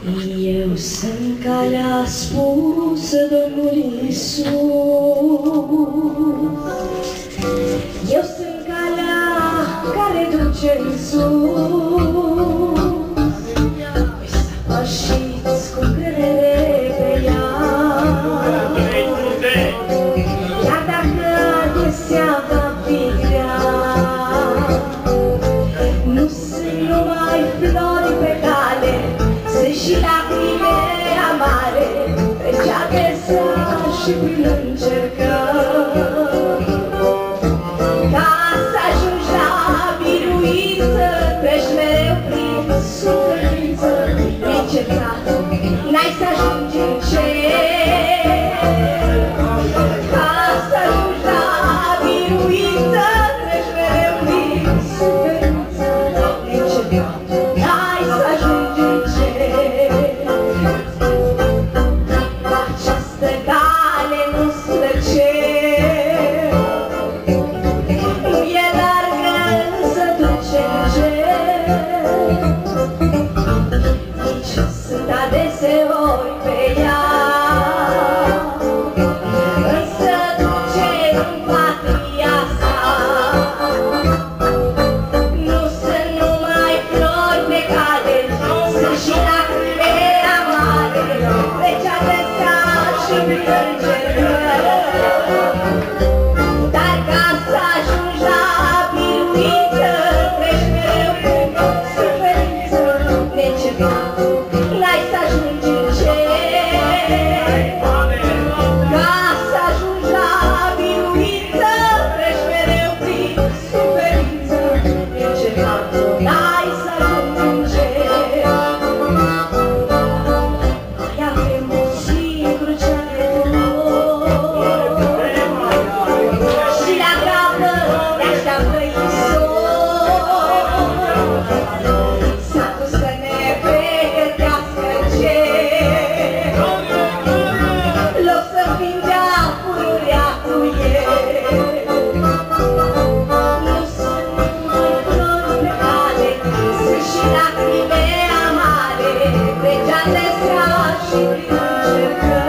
Eu sunt calea spusă Domnului Iisus. Eu sunt calea care duce în sus. Pășiți cu credere pe ea. Chiar dacă adesea va fi grea, nu sunt numai flori pe cale, sunt și lacrime amare, trece adesea și prin încercări. Ca să ajungi la biruință, treci mereu prin suferință, neîncetat, n-ai să ajungi în cer. Ca să ajungi la biruință, treci mereu prin suferință, neîncetat, n-ai să ajungi în cer. Această cale nu străcer, nu e largă, însă duce în cer. Nici sunt adeseori pe ea, însă duce în patria sa. Nu sunt numai flori pe cale, sunt și lacrime amare, trece adesea și prin încercări. Dar ca să ajungi la biruință, treci mereu prin suferință, neîncetat, n-ai să ajungi în cer. Ca să ajungi la biruință, treci mereu prin suferință, neîncetat, n-ai să ajungi în cer. Mai avem un singur cer de dor și la capă ne așteaptă Iisus. S-a dus să ne pregătească cer, loc să fim de-a pururea cu El. Nu sunt numai flori pe cale, sunt și lacrime amare, trece adesea și prin încercări.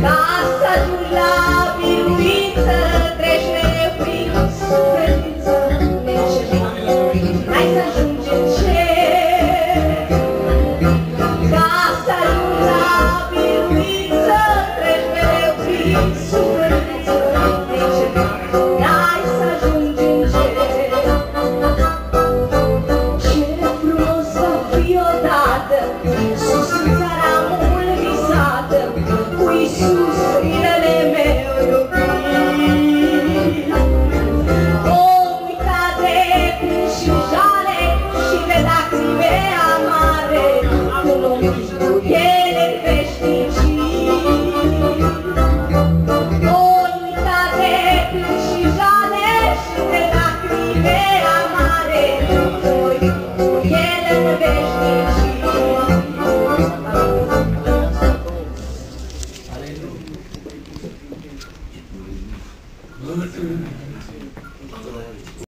Ca să ajungi la biruință, treci mereu prin suferință, neîncetat, n-ai să ajungi în cer. Ca să ajungi la biruință, treci mereu prin suferință, neîncetat, n-ai să ajungi în cer. Ce frumos să fii odată sus în țara mult visată, cu Iisus, binele meu iubit. O uita de plâns și jale și de lacrime amare, când ochii cu El în veșnicii. O uita de plâns și jale și de lacrime amare, când ochii cu El în veșnicii.